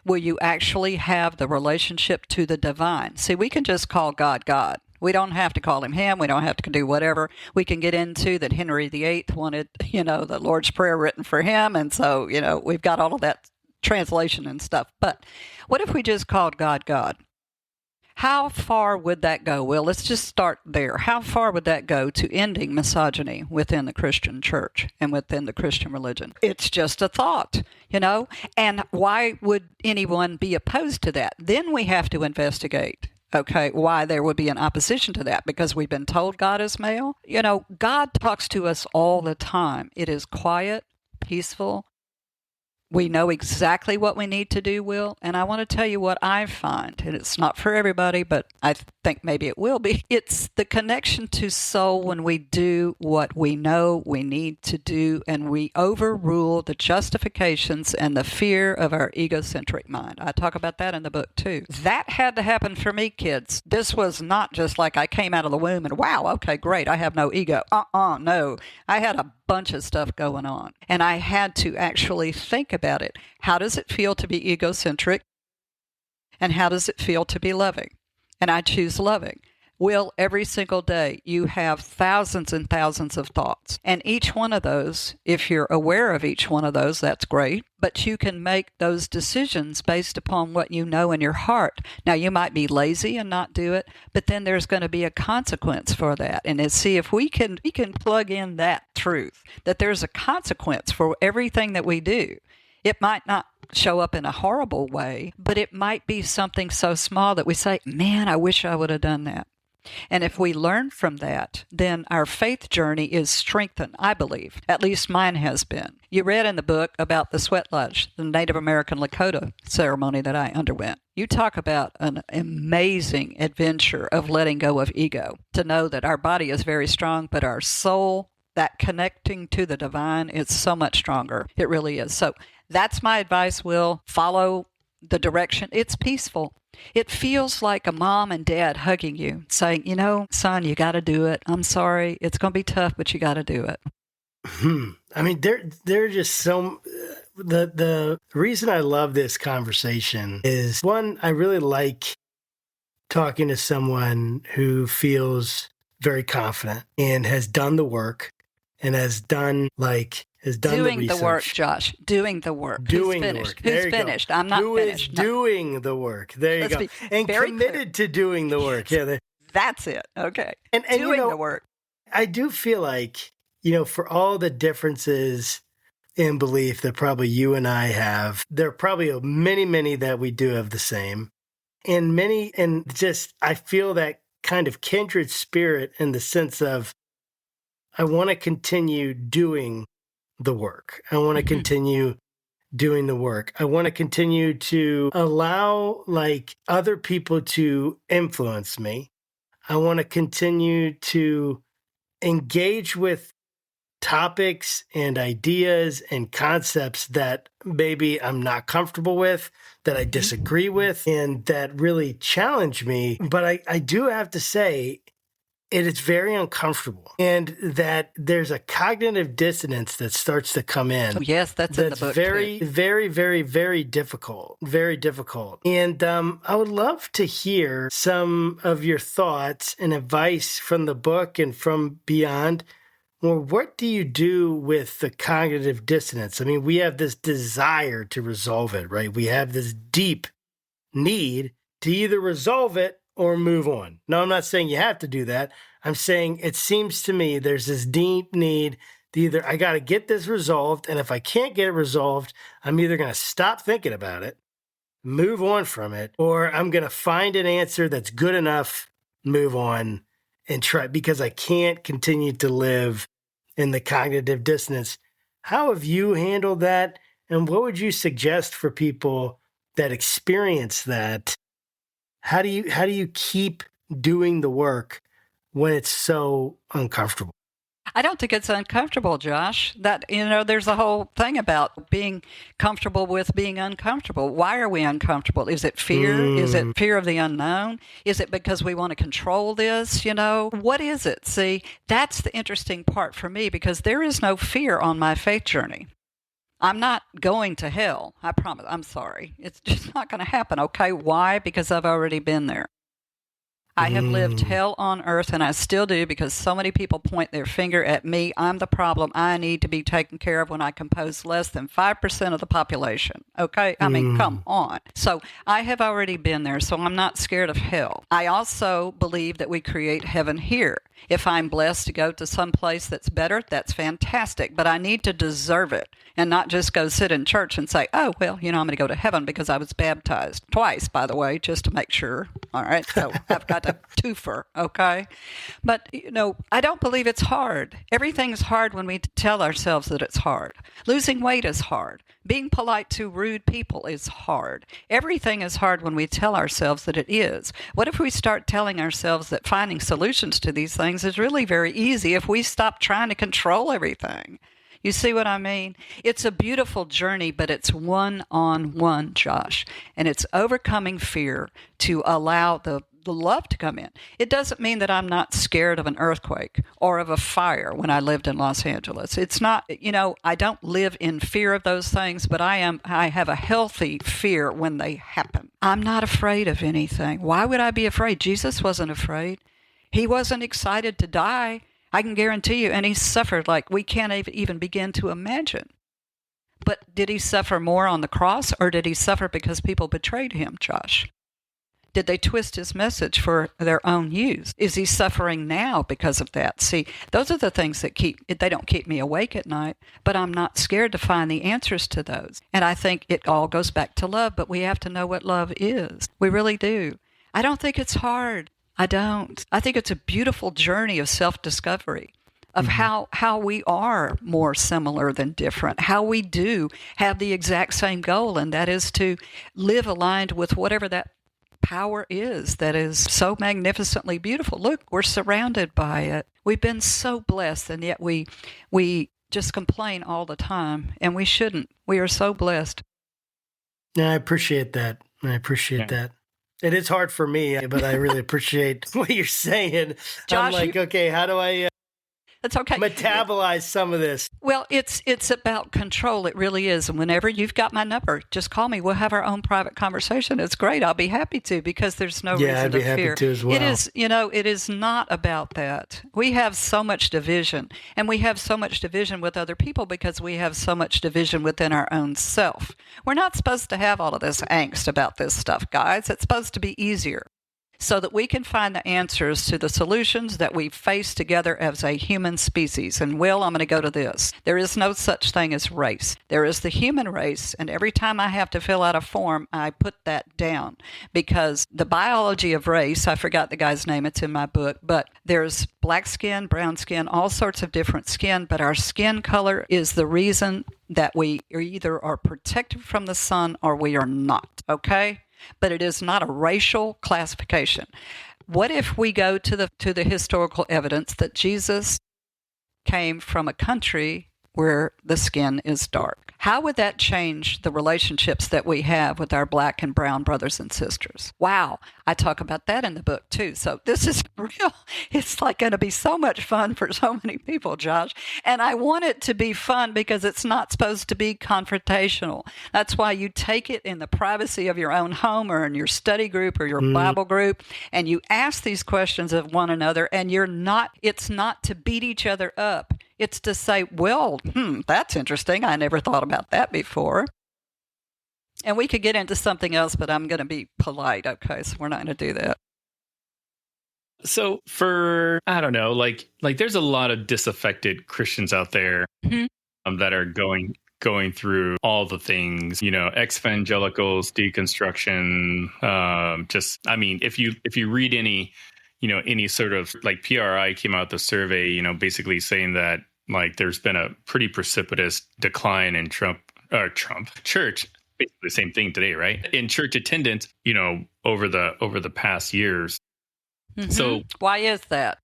Will you actually have the relationship to the divine? See, we can just call God God. We don't have to call him him. We don't have to do whatever. We can get into that Henry VIII wanted, the Lord's Prayer written for him. And so, we've got all of that translation and stuff. But what if we just called God God? How far would that go? Well, let's just start there. How far would that go to ending misogyny within the Christian church and within the Christian religion? It's just a thought, and why would anyone be opposed to that? Then we have to investigate, why there would be an opposition to that, because we've been told God is male. God talks to us all the time. It is quiet, peaceful. We know exactly what we need to do, Will. And I want to tell you what I find, and it's not for everybody, but I think maybe it will be. It's the connection to soul when we do what we know we need to do, and we overrule the justifications and the fear of our egocentric mind. I talk about that in the book, too. That had to happen for me, kids. This was not just like I came out of the womb and, wow, okay, great, I have no ego. No. I had a bunch of stuff going on, and I had to actually think about it. How does it feel to be egocentric, and how does it feel to be loving? And I choose loving. Will, every single day you have thousands and thousands of thoughts, and each one of those, if you're aware of each one of those, that's great, but you can make those decisions based upon what you know in your heart. Now, you might be lazy and not do it, but then there's going to be a consequence for that. And see if we can plug in that truth, that there's a consequence for everything that we do. It might not show up in a horrible way, but it might be something so small that we say, man, I wish I would have done that. And if we learn from that, then our faith journey is strengthened, I believe. At least mine has been. You read in the book about the sweat lodge, the Native American Lakota ceremony that I underwent. You talk about an amazing adventure of letting go of ego, to know that our body is very strong, but our soul, that connecting to the divine, is so much stronger. It really is. So that's my advice, Will. Follow the direction. It's peaceful. It feels like a mom and dad hugging you, saying, son, you got to do it. I'm sorry. It's going to be tough, but you got to do it. I mean, they're just so... The reason I love this conversation is, one, I really like talking to someone who feels very confident and has done the work and has done doing the research. The work, Josh. Doing the work. Doing Who's the work. Who's finished? I'm not finished. Who is doing the work? There you go. And committed to doing the work. Yeah. That's it. Okay. And doing the work. I do feel like, for all the differences in belief that probably you and I have, there are probably many, many that we do have the same. And I feel that kind of kindred spirit in the sense of, I want to continue doing the work. I want to continue doing the work. I want to continue to allow other people to influence me. I want to continue to engage with topics and ideas and concepts that maybe I'm not comfortable with, that I disagree with, and that really challenge me. But I do have to say, it is very uncomfortable, and that there's a cognitive dissonance that starts to come in. Yes, that's in the book very, too. very, very, very difficult. Very difficult. And I would love to hear some of your thoughts and advice from the book and from beyond. Well, what do you do with the cognitive dissonance? I mean, we have this desire to resolve it, right? We have this deep need to either resolve it or move on. No, I'm not saying you have to do that. I'm saying it seems to me there's this deep need to either I got to get this resolved, and if I can't get it resolved, I'm either going to stop thinking about it, move on from it, or I'm going to find an answer that's good enough, move on, and try, because I can't continue to live in the cognitive dissonance. How have you handled that? And what would you suggest for people that experience that? How do you keep doing the work when it's so uncomfortable? I don't think it's uncomfortable, Josh. That, there's a whole thing about being comfortable with being uncomfortable. Why are we uncomfortable? Is it fear? Is it fear of the unknown? Is it because we want to control this? What is it? See, that's the interesting part for me, because there is no fear on my faith journey. I'm not going to hell. I promise. I'm sorry. It's just not going to happen. Okay. Why? Because I've already been there. I have lived hell on earth, and I still do, because so many people point their finger at me. I'm the problem. I need to be taken care of when I compose less than 5% of the population. Okay? I mean, come on. So I have already been there, so I'm not scared of hell. I also believe that we create heaven here. If I'm blessed to go to some place that's better, that's fantastic, but I need to deserve it and not just go sit in church and say, oh, well, I'm going to go to heaven because I was baptized twice, by the way, just to make sure. All right, so I've got a twofer, okay? But, I don't believe it's hard. Everything's hard when we tell ourselves that it's hard. Losing weight is hard. Being polite to rude people is hard. Everything is hard when we tell ourselves that it is. What if we start telling ourselves that finding solutions to these things is really very easy if we stop trying to control everything? You see what I mean? It's a beautiful journey, but it's one-on-one, Josh. And it's overcoming fear to allow the love to come in. It doesn't mean that I'm not scared of an earthquake or of a fire when I lived in Los Angeles. It's not, I don't live in fear of those things, but I have a healthy fear when they happen. I'm not afraid of anything. Why would I be afraid? Jesus wasn't afraid. He wasn't excited to die. I can guarantee you, and he suffered like we can't even begin to imagine. But did he suffer more on the cross, or did he suffer because people betrayed him, Josh? Did they twist his message for their own use? Is he suffering now because of that? See, those are the things that they don't keep me awake at night, but I'm not scared to find the answers to those. And I think it all goes back to love, but we have to know what love is. We really do. I don't think it's hard. I don't. I think it's a beautiful journey of self-discovery, of how we are more similar than different, how we do have the exact same goal, and that is to live aligned with whatever that power is that is so magnificently beautiful. Look, we're surrounded by it. We've been so blessed, and yet we just complain all the time, and we shouldn't. We are so blessed. Yeah, I appreciate that. That. It is hard for me, but I really appreciate what you're saying. Josh, I'm like, okay, how do I That's okay. metabolize some of this? Well, it's about control. It really is. And whenever you've got my number, just call me. We'll have our own private conversation. It's great. I'll be happy to, because there's no reason I'd be to happy fear. to as well. It is, it is not about that. We have so much division, and we have so much division with other people because we have so much division within our own self. We're not supposed to have all of this angst about this stuff, guys. It's supposed to be easier, so that we can find the answers to the solutions that we face together as a human species. And Will, I'm going to go to this. There is no such thing as race. There is the human race, and every time I have to fill out a form, I put that down, because the biology of race, I forgot the guy's name, it's in my book, but there's black skin, brown skin, all sorts of different skin, but our skin color is the reason that we either are protected from the sun or we are not, okay? But it is not a racial classification. What if we go to the historical evidence that Jesus came from a country where the skin is dark. How would that change the relationships that we have with our black and brown brothers and sisters? Wow, I talk about that in the book too. So this is real. It's like going to be so much fun for so many people, Josh. And I want it to be fun because it's not supposed to be confrontational. That's why you take it in the privacy of your own home or in your study group or your Bible group, and you ask these questions of one another, and it's not to beat each other up. It's to say, well, that's interesting. I never thought about that before. And we could get into something else, but I'm going to be polite, okay? So we're not going to do that. So for, I don't know, like there's a lot of disaffected Christians out there that are going through all the things, ex-evangelicals, deconstruction, if you read any sort of, like, PRI came out with a survey, basically saying that, like, there's been a pretty precipitous decline in church, basically the same thing today, right? In church attendance, over the past years. Mm-hmm. So why is that?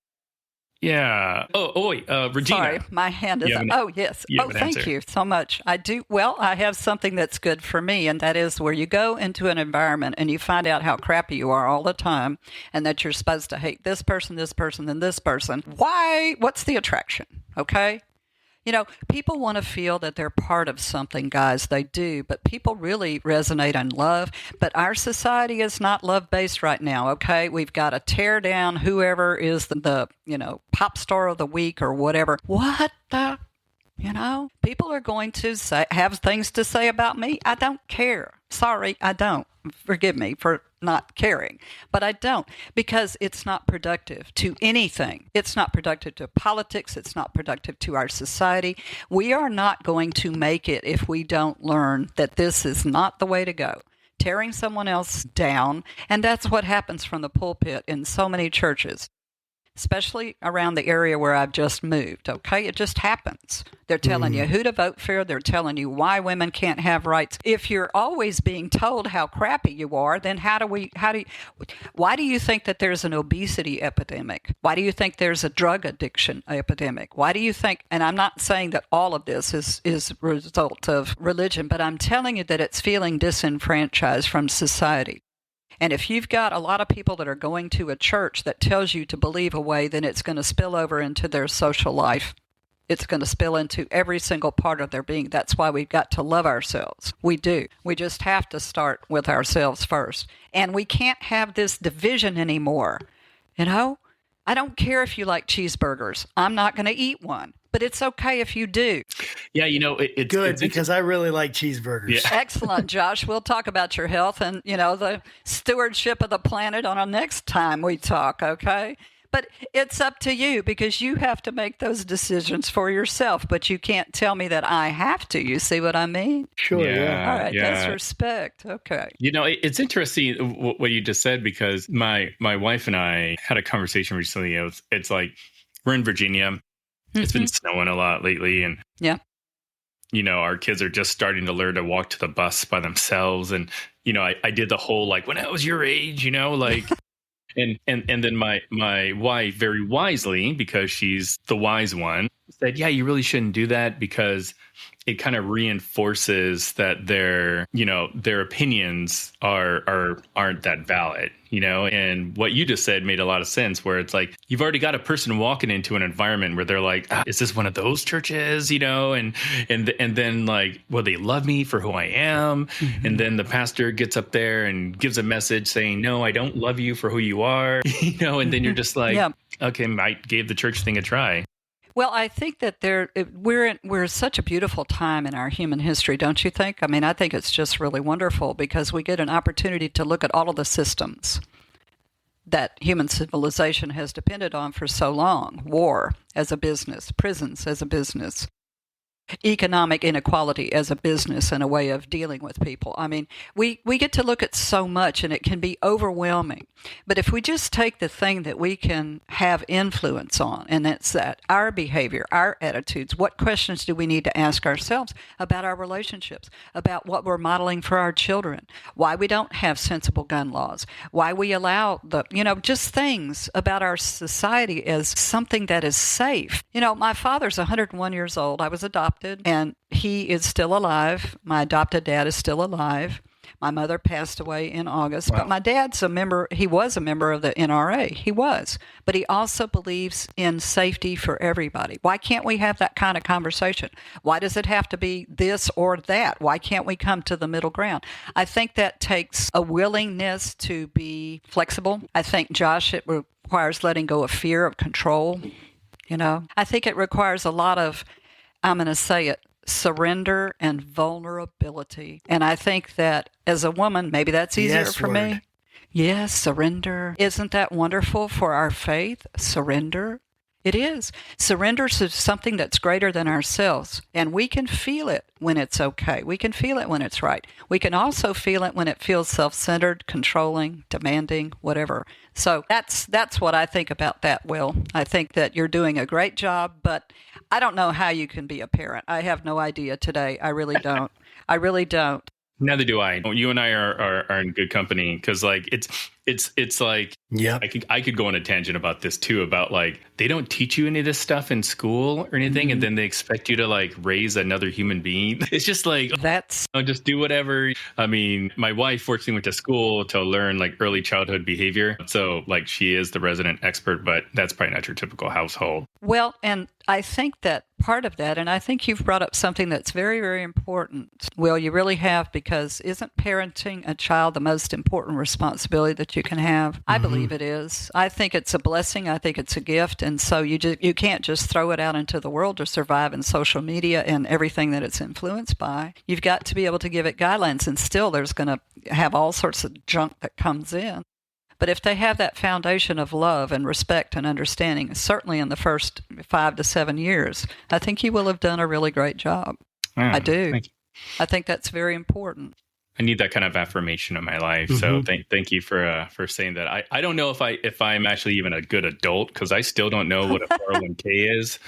Yeah. Wait, Regina. Sorry, my hand is up. Oh, yes. Thank you so much. I do. Well, I have something that's good for me, and that is where you go into an environment and you find out how crappy you are all the time and that you're supposed to hate this person, and this person. Why? What's the attraction? Okay? People want to feel that they're part of something, guys. They do, but people really resonate on love. But our society is not love-based right now, okay? We've got to tear down whoever is the pop star of the week or whatever. What the, people are going to have things to say about me. I don't care. Sorry, I don't. Forgive me for not caring, but I don't, because it's not productive to anything. It's not productive to politics. It's not productive to our society. We are not going to make it if we don't learn that this is not the way to go. Tearing someone else down, and that's what happens from the pulpit in so many churches, especially around the area where I've just moved, okay? It just happens. They're telling you who to vote for. They're telling you why women can't have rights. If you're always being told how crappy you are, then why do you think that there's an obesity epidemic? Why do you think there's a drug addiction epidemic? Why do you think, and I'm not saying that all of this is a result of religion, but I'm telling you that it's feeling disenfranchised from society. And if you've got a lot of people that are going to a church that tells you to believe a way, then it's going to spill over into their social life. It's going to spill into every single part of their being. That's why we've got to love ourselves. We do. We just have to start with ourselves first. And we can't have this division anymore. I don't care if you like cheeseburgers. I'm not going to eat one. But it's okay if you do. Yeah, it's good, because I really like cheeseburgers. Yeah. Excellent, Josh. We'll talk about your health and, the stewardship of the planet on our next time we talk, okay? But it's up to you, because you have to make those decisions for yourself. But you can't tell me that I have to. You see what I mean? Sure, yeah. All right, that's respect. Okay. It's interesting what you just said, because my wife and I had a conversation recently. It's like, we're in Virginia. It's been snowing a lot lately, and our kids are just starting to learn to walk to the bus by themselves. And I did the whole, like, when I was your age, like, and then my wife, very wisely, because she's the wise one, said, "Yeah, you really shouldn't do that, because it kind of reinforces that their opinions aren't that valid." And what you just said made a lot of sense, where it's like, you've already got a person walking into an environment where they're like, is this one of those churches? And then, like, will they love me for who I am? Mm-hmm. And then the pastor gets up there and gives a message saying, no, I don't love you for who you are, and then you're just like, okay, I gave the church thing a try. Well, I think that we're such a beautiful time in our human history, don't you think? I mean, I think it's just really wonderful, because we get an opportunity to look at all of the systems that human civilization has depended on for so long. War as a business, prisons as a business, economic inequality as a business and a way of dealing with people. I mean, we get to look at so much, and it can be overwhelming. But if we just take the thing that we can have influence on, and that's that, our behavior, our attitudes, what questions do we need to ask ourselves about our relationships, about what we're modeling for our children, why we don't have sensible gun laws, why we allow just things about our society as something that is safe. My father's 101 years old. I was adopted adopted, and he is still alive. My adopted dad is still alive. My mother passed away in August, but my dad's a member. He was a member of the NRA. He was, but he also believes in safety for everybody. Why can't we have that kind of conversation? Why does it have to be this or that? Why can't we come to the middle ground? I think that takes a willingness to be flexible. I think, Josh, it requires letting go of fear of control. I think it requires a lot of, I'm going to say it, surrender and vulnerability. And I think that as a woman, maybe that's easier for me. Yes, surrender. Isn't that wonderful for our faith? Surrender. It is. Surrender to something that's greater than ourselves. And we can feel it when it's okay. We can feel it when it's right. We can also feel it when it feels self-centered, controlling, demanding, whatever. So that's what I think about that, Will. I think that you're doing a great job, but I don't know how you can be a parent. I have no idea today. I really don't. I really don't. Neither do I. You and I are in good company, because like it's like, yeah, I could go on a tangent about this too, about like they don't teach you any of this stuff in school or anything, and then they expect you to like raise another human being. It's just like just do whatever. I mean, my wife fortunately went to school to learn like early childhood behavior, so like she is the resident expert, but that's probably not your typical household. Well, and I think that part of that, and I think you've brought up something that's very, very important. Well, you really have, because isn't parenting a child the most important responsibility that you can have? I believe it is. I think it's a blessing. I think it's a gift. And so you can't just throw it out into the world to survive in social media and everything that it's influenced by. You've got to be able to give it guidelines, and still there's going to have all sorts of junk that comes in. But if they have that foundation of love and respect and understanding, certainly in the first 5 to 7 years, I think you will have done a really great job. I do. I think that's very important. I need that kind of affirmation in my life. So thank you for saying that. I don't know if I'm actually even a good adult, because I still don't know what a 401k is.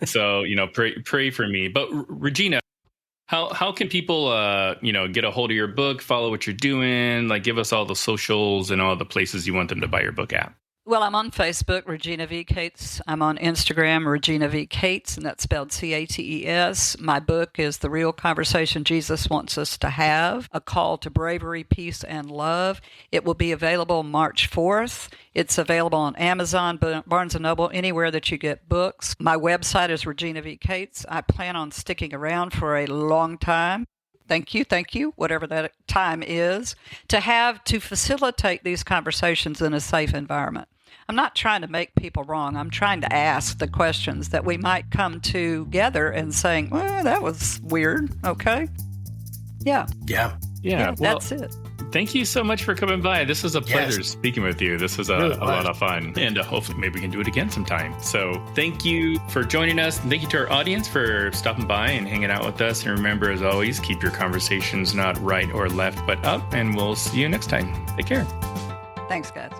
So, pray for me. But Regina, how can people, get a hold of your book, follow what you're doing, like give us all the socials and all the places you want them to buy your book at? Well, I'm on Facebook, Regina V. Cates. I'm on Instagram, Regina V. Cates, and that's spelled Cates. My book is The Real Conversation Jesus Wants Us to Have, A Call to Bravery, Peace, and Love. It will be available March 4th. It's available on Amazon, Barnes & Noble, anywhere that you get books. My website is Regina V. Cates. I plan on sticking around for a long time. Thank you, whatever that time is, to facilitate these conversations in a safe environment. I'm not trying to make people wrong. I'm trying to ask the questions that we might come together and saying, well, that was weird. Okay. Yeah. Well, that's it. Thank you so much for coming by. This was a pleasure speaking with you. This was a lot of fun. And hopefully maybe we can do it again sometime. So thank you for joining us. And thank you to our audience for stopping by and hanging out with us. And remember, as always, keep your conversations not right or left, but up. And we'll see you next time. Take care. Thanks, guys.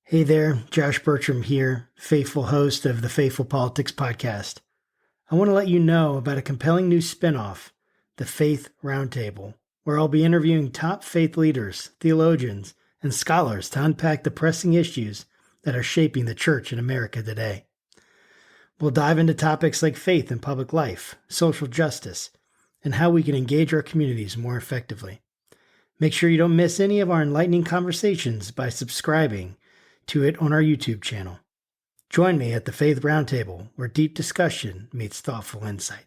Hey there, Josh Bertram here, faithful host of the Faithful Politics Podcast. I want to let you know about a compelling new spinoff, the Faith Roundtable, where I'll be interviewing top faith leaders, theologians, and scholars to unpack the pressing issues that are shaping the church in America today. We'll dive into topics like faith in public life, social justice, and how we can engage our communities more effectively. Make sure you don't miss any of our enlightening conversations by subscribing to it on our YouTube channel. Join me at the Faith Roundtable, where deep discussion meets thoughtful insight.